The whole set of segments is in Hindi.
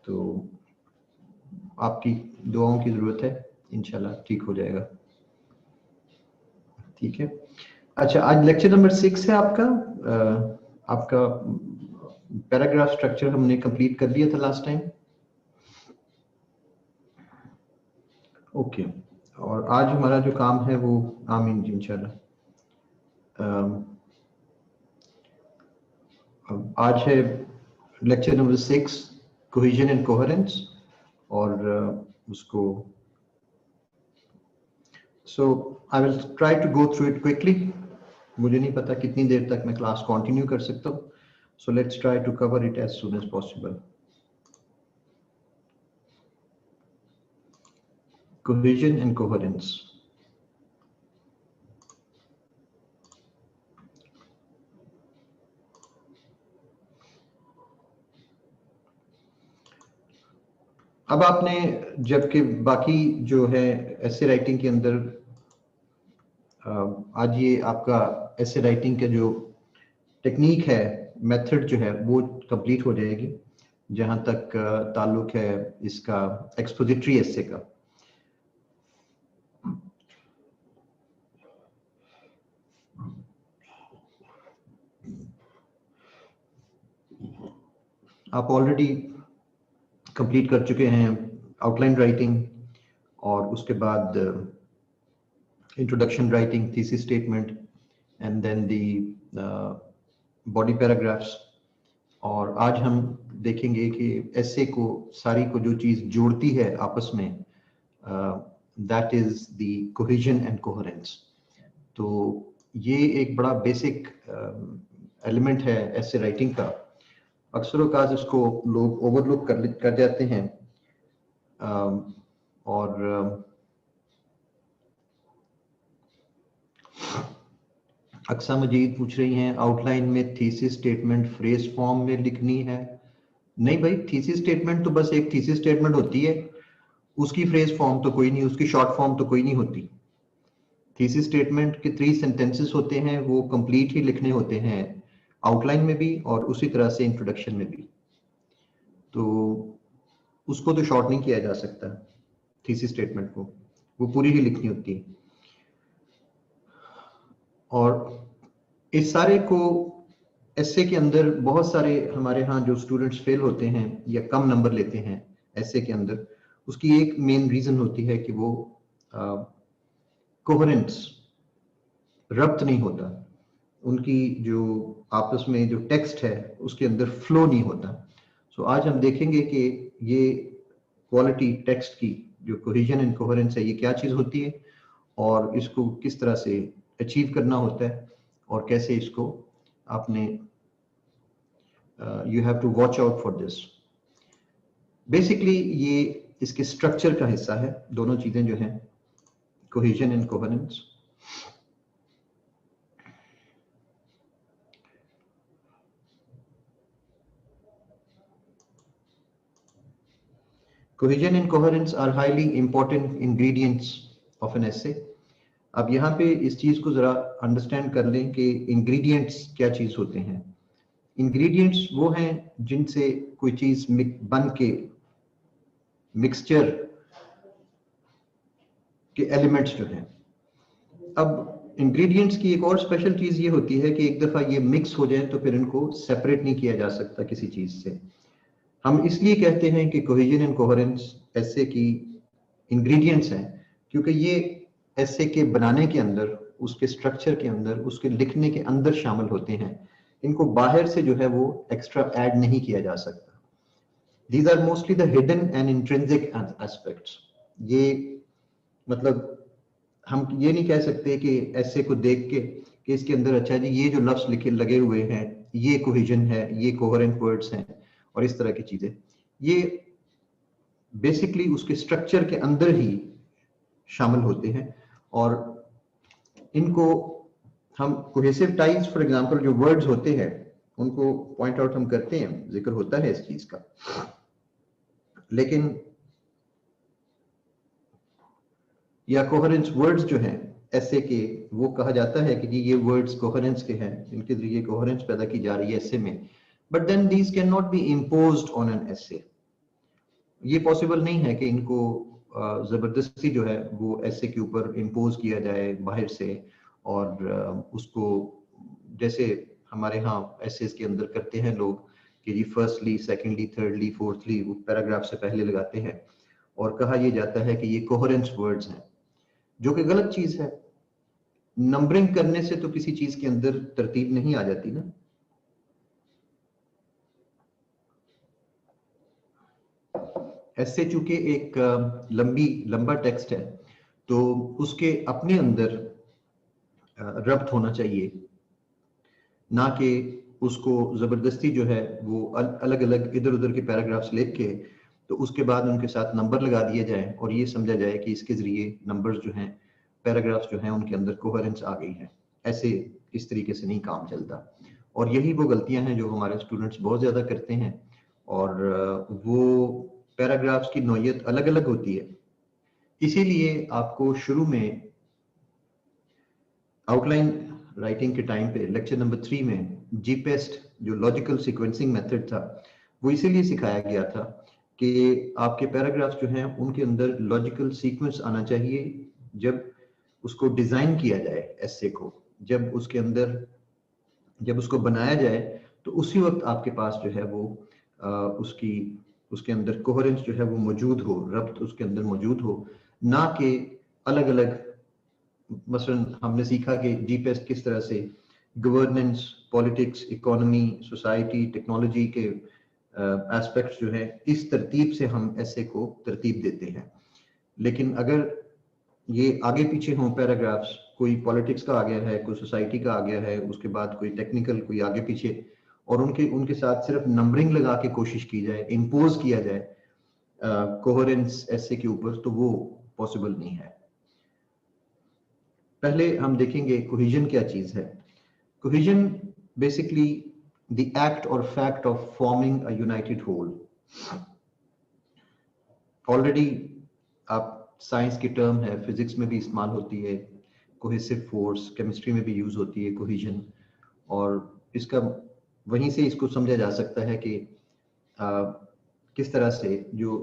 तो आपकी दुआओं की ज़रूरत है, इंशाल्लाह ठीक हो जाएगा। ठीक है, अच्छा आज लेक्चर नंबर 6 है आपका। आपका पैराग्राफ स्ट्रक्चर हमने कंप्लीट कर लिया था लास्ट टाइम। ओके, और आज हमारा जो काम है वो आमीन जी इंशाल्लाह। आज है lecture number 6 cohesion and coherence, और उसको so I will try to go through it quickly. मुझे नहीं पता कितनी देर तक मैं क्लास कंटिन्यू कर सकता हूँ, so let's try to cover it as soon as possible. Cohesion and coherence. अब आपने जबकि बाकी जो है ऐसे राइटिंग के अंदर आज ये आपका ऐसे राइटिंग का जो टेक्निक है, मेथड जो है वो कंप्लीट हो जाएगी, जहां तक ताल्लुक है इसका एक्सपोजिटरी एसे का। आप ऑलरेडी कंप्लीट कर चुके हैं आउटलाइन राइटिंग, और उसके बाद introduction writing, thesis statement, and then the body paragraphs. और आज हम देखेंगे कि एसे को सारी को जो चीज जोड़ती है आपस में, that is the cohesion and coherence. तो ये एक बड़ा बेसिक एलिमेंट है ऐसे राइटिंग का। अक्सर औकात इसको लोग ओवरलुक कर जाते हैं, और अक्सा मजीद पूछ रही हैं आउटलाइन में थीसिस स्टेटमेंट फ्रेज फॉर्म में लिखनी है। नहीं भाई, थीसिस स्टेटमेंट तो बस एक थीसिस स्टेटमेंट होती है, उसकी फ्रेज फॉर्म तो कोई नहीं, उसकी शॉर्ट फॉर्म तो कोई नहीं होती। थीसिस स्टेटमेंट के 3 सेंटेंसेस होते हैं, वो कंप्लीट ही लिखने होते हैं आउटलाइन में भी और उसी तरह से इंट्रोडक्शन में भी। तो उसको तो शॉर्ट नहीं किया जा सकता, थीसिस स्टेटमेंट को वो पूरी ही लिखनी होती है। और इस सारे को एसे के अंदर बहुत सारे हमारे यहाँ जो स्टूडेंट्स फेल होते हैं या कम नंबर लेते हैं एसे के अंदर, उसकी एक मेन रीजन होती है कि वो कोहेरेंस रब्त नहीं होता, उनकी जो आपस में जो टेक्स्ट है उसके अंदर फ्लो नहीं होता। सो आज हम देखेंगे कि ये क्वालिटी टेक्स्ट की जो कोहेजन एंड कोहेरेंस है ये क्या चीज होती है, और इसको किस तरह से अचीव करना होता है, और कैसे इसको आपने you have to watch out for this. Basically ये इसके स्ट्रक्चर का हिस्सा है, दोनों चीजें जो हैं cohesion and coherence. Cohesion and coherence are highly important ingredients of an essay. अब यहाँ पे इस चीज को जरा अंडरस्टैंड कर लें कि इंग्रेडिएंट्स क्या चीज होते हैं। इंग्रेडिएंट्स वो हैं जिनसे कोई चीज बन के मिक्सचर के एलिमेंट्स जो हैं। अब इंग्रेडिएंट्स की एक और स्पेशल चीज ये होती है कि एक दफा ये मिक्स हो जाए तो फिर इनको सेपरेट नहीं किया जा सकता किसी चीज से। हम इसलिए कहते हैं कि कोहेजन एंड कोहेरेंस एसे की इंग्रेडिएंट्स हैं, क्योंकि ये एसे के बनाने के अंदर, उसके स्ट्रक्चर के अंदर, उसके लिखने के अंदर शामिल होते हैं। इनको बाहर से जो है वो एक्स्ट्रा ऐड नहीं किया जा सकता। These are mostly the hidden and intrinsic aspects. ये मतलब हम ये नहीं कह सकते कि एसे को देख के कि इसके अंदर अच्छा जी ये जो लफ्ज लिखे लगे हुए हैं ये कोहेजन है, ये कोहेरेंट वर्ड्स हैं और इस तरह की चीजें, ये बेसिकली उसके स्ट्रक्चर के अंदर ही शामिल होते हैं। और इनको हम कोहेसिव टाइज फॉर एग्जांपल जो वर्ड्स होते हैं उनको पॉइंट आउट हम करते हैं, जिक्र होता है इस चीज का, लेकिन या कोहेरेंस वर्ड्स जो हैं एसे के, वो कहा जाता है कि जी ये वर्ड्स कोहेरेंस के हैं, इनके जरिए कोहेरेंस पैदा की जा रही है एसे में। But then these can not be imposed on an essay. ये पॉसिबल नहीं है कि इनको जबरदस्ती जो है वो ऐसे के ऊपर इम्पोज किया जाए बाहर से, और उसको जैसे हमारे यहाँ एसेस के अंदर करते हैं लोग कि जी फर्स्टली, सेकंडली, थर्डली, फोर्थली वो पैराग्राफ से पहले लगाते हैं, और कहा यह जाता है कि ये कोहेरेंस वर्ड्स हैं, जो कि गलत चीज है। नंबरिंग करने से तो किसी चीज के अंदर तरतीब नहीं आ जाती ना। ऐसे चूंकि एक लंबा टेक्स्ट है, तो उसके अपने अंदर रब्त होना चाहिए, ना कि उसको जबरदस्ती जो है वो अलग अलग इधर उधर के पैराग्राफ्स लिख के तो उसके बाद उनके साथ नंबर लगा दिए जाए और ये समझा जाए कि इसके जरिए नंबर्स जो हैं, पैराग्राफ्स जो हैं, उनके अंदर कोहेरेंस आ गई है। ऐसे इस तरीके से नहीं काम चलता, और यही वो गलतियां हैं जो हमारे स्टूडेंट्स बहुत ज्यादा करते हैं। और वो पैराग्राफ्स की नौयत अलग अलग होती है, इसीलिए आपको शुरू में आउटलाइन राइटिंग के टाइम पे लेक्चर नंबर 3 में जीपेस्ट जो लॉजिकल सीक्वेंसिंग मेथड था, वो इसीलिए सिखाया गया था कि आपके पैराग्राफ्स जो हैं उनके अंदर लॉजिकल सीक्वेंस आना चाहिए। जब उसको डिजाइन किया जाए एसे को, जब उसके अंदर जब उसको बनाया जाए, तो उसी वक्त आपके पास जो है वो उसके अंदर कोहेरेंस जो है वो मौजूद हो, रब्त उसके अंदर मौजूद हो, ना कि अलग अलग। मसलन हमने सीखा कि जीपेस्ट किस तरह से governance, politics, economy, society, technology के एस्पेक्ट्स जो है इस तरतीब से हम ऐसे को तरतीब देते हैं। लेकिन अगर ये आगे पीछे हों पैराग्राफ्स, कोई पॉलिटिक्स का आ गया है, कोई सोसाइटी का आ गया है, उसके बाद कोई टेक्निकल, कोई आगे पीछे, और उनके साथ सिर्फ नंबरिंग लगा के कोशिश की जाए, इम्पोज किया जाए कोहेरेंस ऐसे के ऊपर, तो वो पॉसिबल नहीं है। पहले हम देखेंगे कोहेजन क्या चीज है। कोहेजन बेसिकली द एक्ट और fact of forming a united whole. Already आप साइंस की टर्म है, फिजिक्स में भी इस्तेमाल होती है, कोहेसिव फोर्स, केमिस्ट्री में भी यूज होती है कोहेजन, और इसका वहीं से इसको समझा जा सकता है कि किस तरह से जो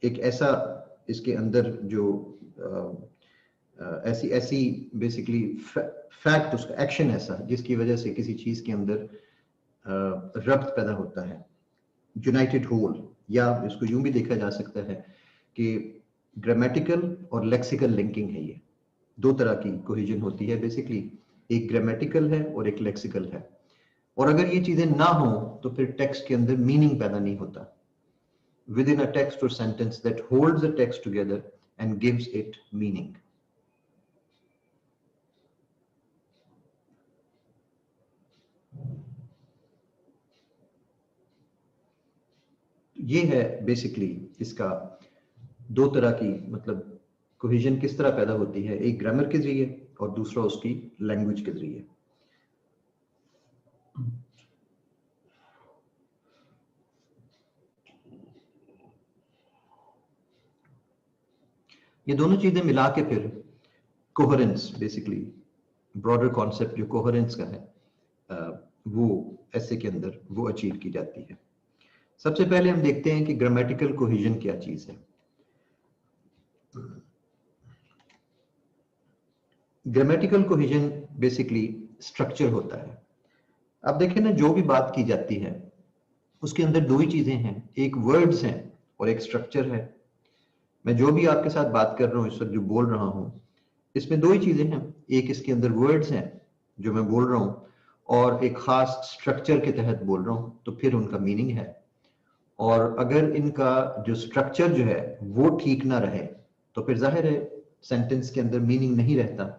एक ऐसा इसके अंदर जो ऐसी बेसिकली फैक्ट, उसका एक्शन ऐसा जिसकी वजह से किसी चीज के अंदर रब्त पैदा होता है, यूनाइटेड होल। या इसको यूं भी देखा जा सकता है कि ग्रामेटिकल और लेक्सिकल लिंकिंग है। ये दो तरह की कोहेजन होती है बेसिकली, एक ग्रामेटिकल है और एक लेक्सिकल है। और अगर ये चीजें ना हो तो फिर टेक्स्ट के अंदर मीनिंग पैदा नहीं होता। Within a text or sentence that holds the text together and gives it meaning. ये है बेसिकली इसका दो तरह की, मतलब कोहेजन किस तरह पैदा होती है, एक ग्रामर के जरिए और दूसरा उसकी लैंग्वेज के जरिए। ये दोनों चीजें मिला के फिर कोहेरेंस, बेसिकली ब्रॉडर कॉन्सेप्ट जो कोहेरेंस का है, वो ऐसे के अंदर वो अचीव की जाती है। सबसे पहले हम देखते हैं कि ग्रामेटिकल कोहेजन क्या चीज है। ग्रामेटिकल कोहेजन बेसिकली स्ट्रक्चर होता है। अब देखें ना, जो भी बात की जाती है उसके अंदर दो ही चीजें हैं, एक वर्ड्स हैं और एक स्ट्रक्चर है। मैं जो भी आपके साथ बात कर रहा हूँ, इस वक्त जो बोल रहा हूँ, इसमें दो ही चीजें हैं, एक इसके अंदर वर्ड्स हैं जो मैं बोल रहा हूँ, और एक खास स्ट्रक्चर के तहत बोल रहा हूँ, तो फिर उनका मीनिंग है। और अगर इनका जो स्ट्रक्चर जो है वो ठीक ना रहे तो फिर जाहिर है सेंटेंस के अंदर मीनिंग नहीं रहता।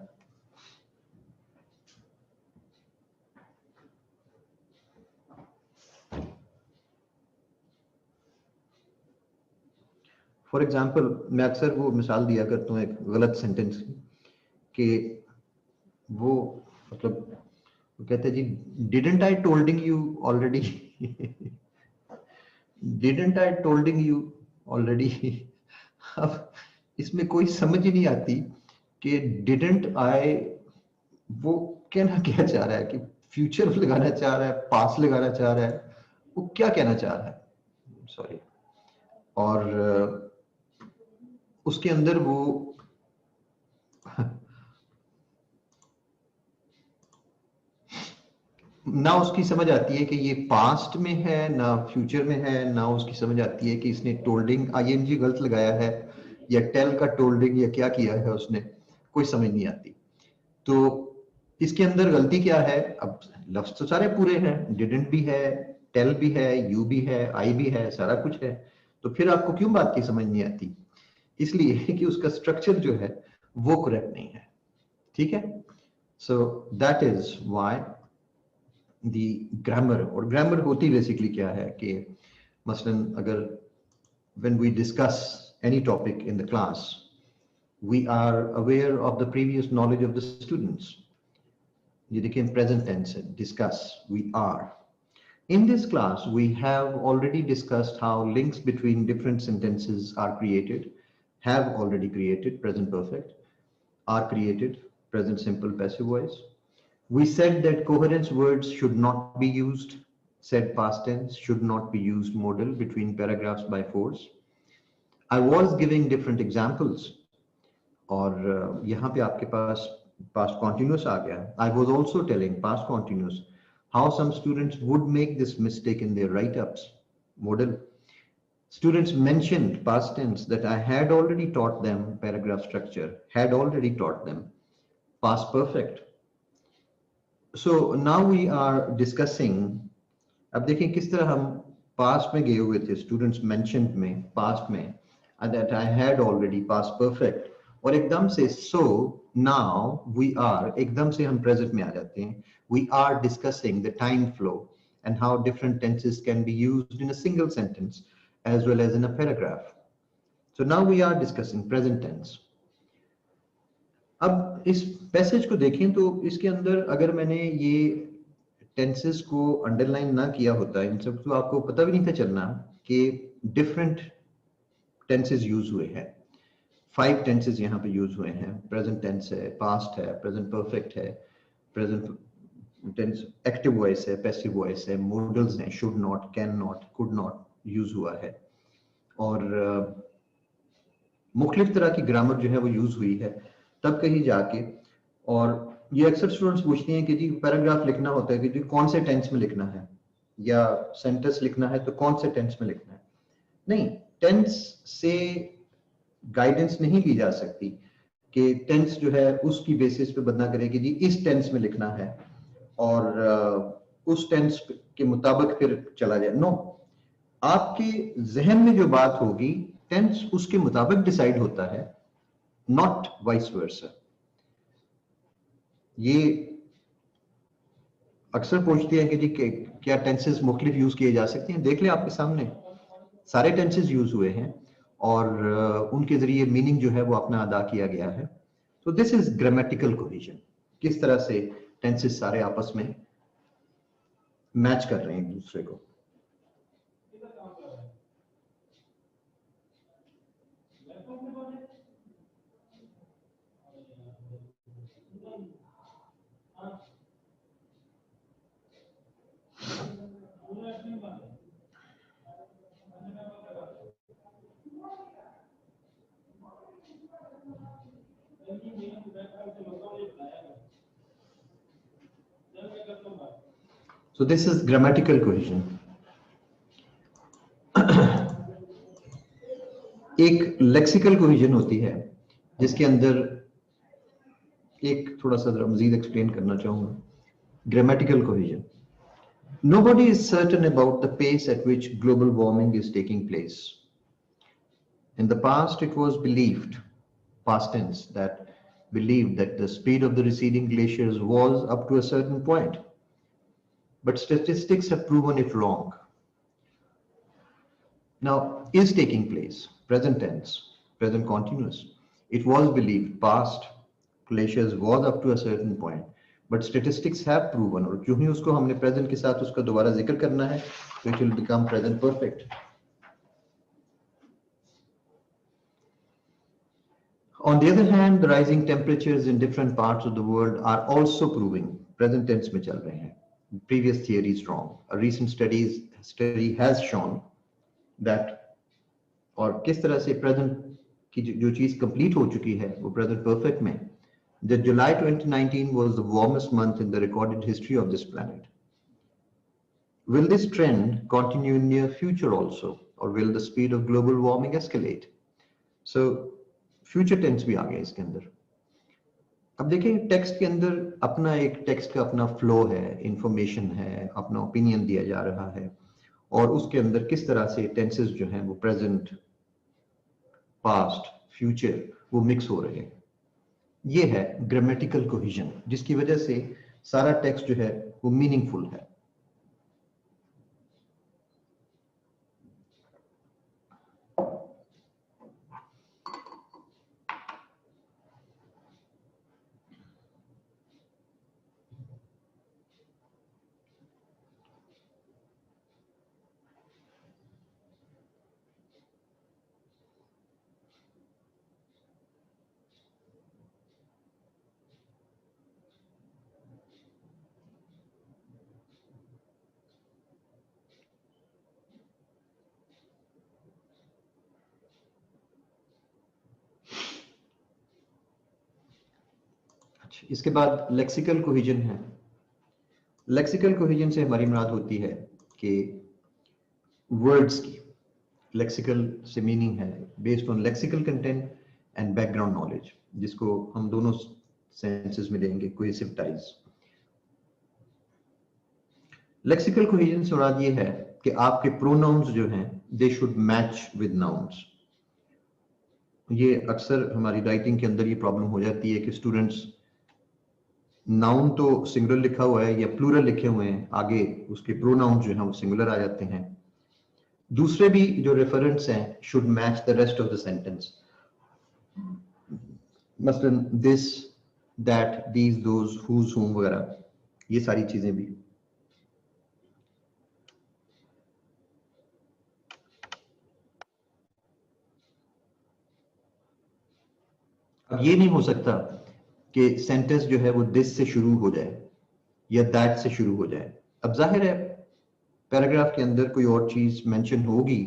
फॉर एग्जाम्पल, मैं अक्सर वो मिसाल दिया करता हूँ एक गलत सेंटेंस की, कि वो मतलब वो कहते हैं जी, didn't I tolding you already, didn't I tolding you already. अब इसमें कोई समझ ही नहीं आती कि डिडंट आई वो कहना क्या चाह रहा है, कि फ्यूचर लगाना चाह रहा है, पास्ट लगाना चाह रहा है, वो क्या कहना चाह रहा है। सॉरी, और उसके अंदर वो ना उसकी समझ आती है कि ये पास्ट में है ना फ्यूचर में है, ना उसकी समझ आती है कि इसने टोल्डिंग आईएनजी गलत लगाया है या टेल का टोल्डिंग या क्या किया है उसने, कोई समझ नहीं आती। तो इसके अंदर गलती क्या है? अब लफ्ज तो सारे पूरे हैं, डिडंट भी है, टेल भी है, यू भी है, आई भी है, सारा कुछ है, तो फिर आपको क्यों बात की समझ नहीं आती? इसलिए कि उसका स्ट्रक्चर जो है वो करेक्ट नहीं है। ठीक है, so that is why the grammar. और ग्रामर होती बेसिकली क्या है कि मसलन अगर when we discuss any topic in the class, we are aware of the previous knowledge of the students. ये देखिए present tense है, discuss, we are. In this class, we have already discussed how links between different sentences are created, have already created, present perfect, are created, present simple passive voice. We said that coherence words should not be used, said past tense, should not be used modal between paragraphs by force. I was giving different examples, और यहाँ पे आपके पास past continuous आ गया. I was also telling past continuous how some students would make this mistake in their write-ups. Modal. Students mentioned past tense that I had already taught them paragraph structure, had already taught them. Past perfect. So now we are discussing, अब देखें किस तरह हम past में गए हुए थे, students mentioned में, past में, and that I had already, past perfect, और एकदम से so now we are, एकदम से हम present में आ जाते हैं, we are discussing the time flow and how different tenses can be used in a single sentence as well as in a paragraph. So now we are discussing present tense. अब इस पैसेज को देखें तो इसके अंदर अगर मैंने ये टेंसेस को अंडरलाइन ना किया होता, इन सब तो आपको पता भी नहीं था चलना कि डिफरेंट टेंसेस यूज हुए हैं। 5 टेंसेस यहाँ पे यूज हुए हैं, प्रेजेंट टेंस है, पास्ट है, प्रेजेंट परफेक्ट है, प्रेजेंट टेंस एक्टिव वॉइस है, पैसिव वॉइस है, मॉडल्स हैं, should not, can not, could not use हुआ है, और मुख्तलिफ तरह की ग्रामर जो है वो यूज हुई है। तब कहीं जाके, और ये अक्सर स्टूडेंट्स पूछते हैं कि जी पैराग्राफ लिखना होता है कि जी कौन से टेंस में लिखना है, या सेंटेंस लिखना है तो कौन से टेंस में लिखना है। नहीं, टेंस से गाइडेंस नहीं ली जा सकती कि टेंस जो है उसकी बेसिस पे बदला करे कि जी इस टेंस में लिखना है और उस टेंस के मुताबिक फिर चला जाए। नो, आपके जहन में जो बात होगी टेंस उसके मुताबिक डिसाइड होता है, नॉट वाइस वर्सा। ये अक्सर पूछते हैं कि जी क्या टेंसेस मुख्तलिफ यूज किए जा सकते हैं। देख ले आपके सामने सारे टेंसेस यूज हुए हैं और उनके जरिए मीनिंग जो है वो अपना अदा किया गया है। तो दिस इज ग्रामेटिकल कोहेजन, किस तरह से टेंसेस सारे आपस में मैच कर रहे हैं एक दूसरे को। So this is grammatical cohesion. एक लेक्सिकल कोहेजन होती है जिसके अंदर एक थोड़ा सा जरा मजीद एक्सप्लेन करना चाहूंगा। Grammatical cohesion, nobody is certain about the pace at which global warming is taking place. In the past, it was believed, past tense, that believed that the speed of the receding glaciers was up to a certain point. But statistics have proven it wrong. Now, is taking place, present tense, present continuous. It was believed, past, glaciers was up to a certain point. But statistics have proven, और क्यों ही उसको हमने present के साथ उसका दोबारा जिक्र करना है, so it will become present perfect. On the other hand, the rising temperatures in different parts of the world are also proving, present tense में चल रहे हैं, previous theory is wrong. A recent study has shown that और किस तरह से प्रेजेंट की जो चीज कंप्लीट हो चुकी है वो प्रेजेंट परफेक्ट में. The July 2019 was the warmest month in the recorded history of this planet. Will this trend continue in near future also, or will the speed of global warming escalate? So, future tense भी आ गया इसके अंदर. अब देखें टेक्स्ट के अंदर अपना एक टेक्स्ट का अपना फ्लो है, इंफॉर्मेशन है, अपना ओपिनियन दिया जा रहा है, और उसके अंदर किस तरह से टेंसेस जो हैं वो प्रेजेंट, पास्ट, फ्यूचर वो मिक्स हो रहे हैं. ये है ग्रामेटिकल कोहेजन, जिसकी वजह से सारा टेक्स्ट जो है वो मीनिंगफुल है. इसके बाद लेक्सिकल कोहेजन है. लेक्सिकल कोहेजन से हमारी मुराद होती है कि वर्ड्स की, लेक्सिकल से मीनिंग है based on lexical content and background knowledge, जिसको हम दोनों सेंसेस में लेंगे कोहेसिव टाइज. लेक्सिकल कोहेजन से मुराद ये है कि आपके प्रोनाउंस जो हैं they should match with nouns. ये अक्सर हमारी राइटिंग के अंदर ये प्रॉब्लम हो जाती है कि स्टूडेंट्स नाउन तो सिंगुलर लिखा हुआ है या प्लूरल लिखे हुए हैं, आगे उसके प्रोनाउन जो है वो सिंगुलर आ जाते हैं. दूसरे भी जो रेफरेंस हैं should match the rest of the sentence. मसलन this, that, these, those, whose, whom वगैरह, ये सारी चीजें भी. अब ये नहीं हो सकता कि सेंटेंस जो है वो दिस से शुरू हो जाए या दैट से शुरू हो जाए. अब जाहिर है पैराग्राफ के अंदर कोई और चीज मेंशन होगी,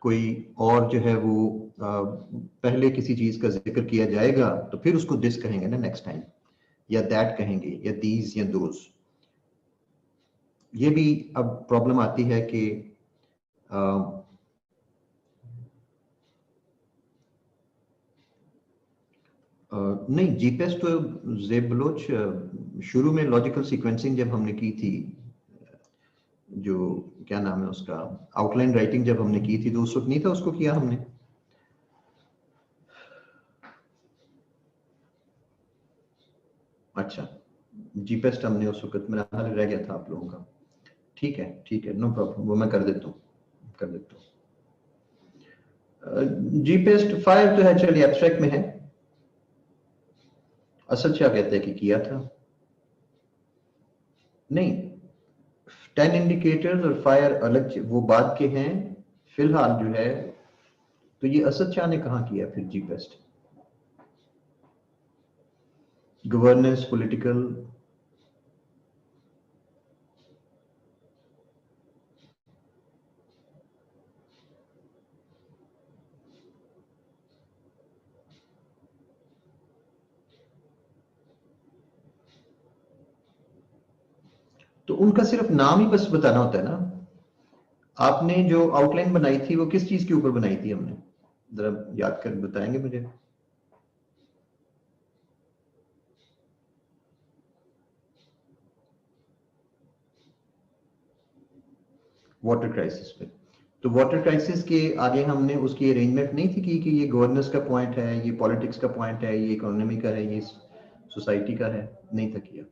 कोई और जो है वो पहले किसी चीज का जिक्र किया जाएगा तो फिर उसको दिस कहेंगे ना नेक्स्ट टाइम, या दैट कहेंगे, या दीज या दोज. ये भी अब प्रॉब्लम आती है कि नहीं, जीपेस तो जेब बलोच शुरू में लॉजिकल सीक्वेंसिंग जब हमने की थी, जो क्या नाम है उसका, आउटलाइन राइटिंग जब हमने की थी तो उस वक्त नहीं था उसको किया हमने. अच्छा, जीपेस्ट हमने उस वक्त मेरा ख्याल रह गया था आप लोगों का. ठीक है, ठीक है, नो प्रॉब्लम, वो मैं कर देता हूँ, कर देता हूँ. जीपेस्ट 5 जो है चलिए एब्स्ट्रैक्ट में है. असद शाह कहते हैं कि किया था. नहीं, 10 इंडिकेटर्स और फायर अलग, वो बाद के हैं. फिलहाल जो है तो ये असद शाह ने कहा किया फिर जीपेस्ट. गवर्नेंस, पॉलिटिकल, तो उनका सिर्फ नाम ही बस बताना होता है ना. आपने जो आउटलाइन बनाई थी वो किस चीज के ऊपर बनाई थी हमने, जरा याद कर बताएंगे मुझे. वाटर क्राइसिस पे. तो वाटर क्राइसिस के आगे हमने उसकी अरेंजमेंट नहीं थी कि ये गवर्नेंस का पॉइंट है, ये पॉलिटिक्स का पॉइंट है, ये इकोनॉमी का है, ये सोसाइटी का है, नहीं था किया.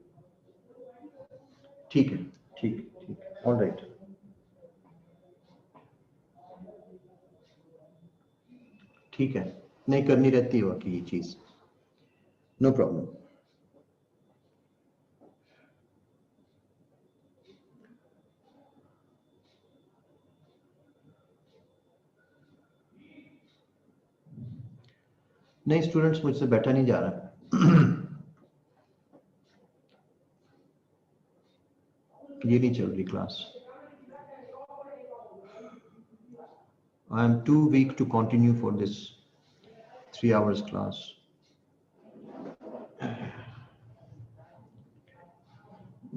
ठीक है, ठीक, ठीक, ऑल राइट. ठीक है, नहीं करनी रहती है बाकी ये चीज, नो प्रॉब्लम. नहीं स्टूडेंट्स, मुझसे बैठा नहीं जा रहा. ये नहीं चल रही class. I am too weak to continue for this 3 hours class.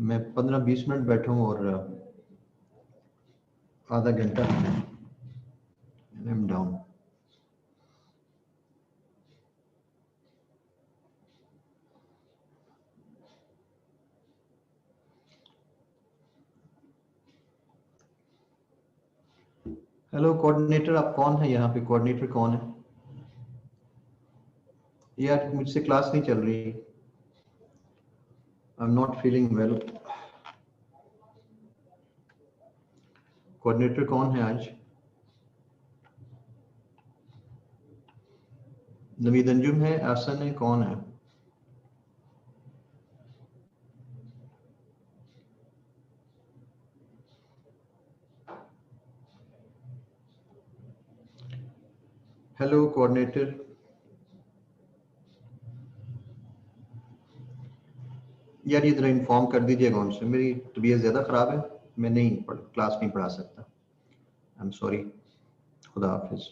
मैं 15-20 मिनट बैठा हूँ और आधा घंटा and I'm down. Hello coordinator, आप कौन है यहाँ पे? कोऑर्डिनेटर कौन है यार? मुझसे क्लास नहीं चल रही। I am not feeling well. Coordinator कौन है आज? नवीद अंजुम है, आसन है, कौन है? Hello coordinator. यार ये जरा इन्फॉर्म कर दीजिएगा उनसे, मेरी तबीयत ज़्यादा ख़राब है, मैं नहीं क्लास नहीं पढ़ा सकता। I am sorry. खुदा हाफिज़।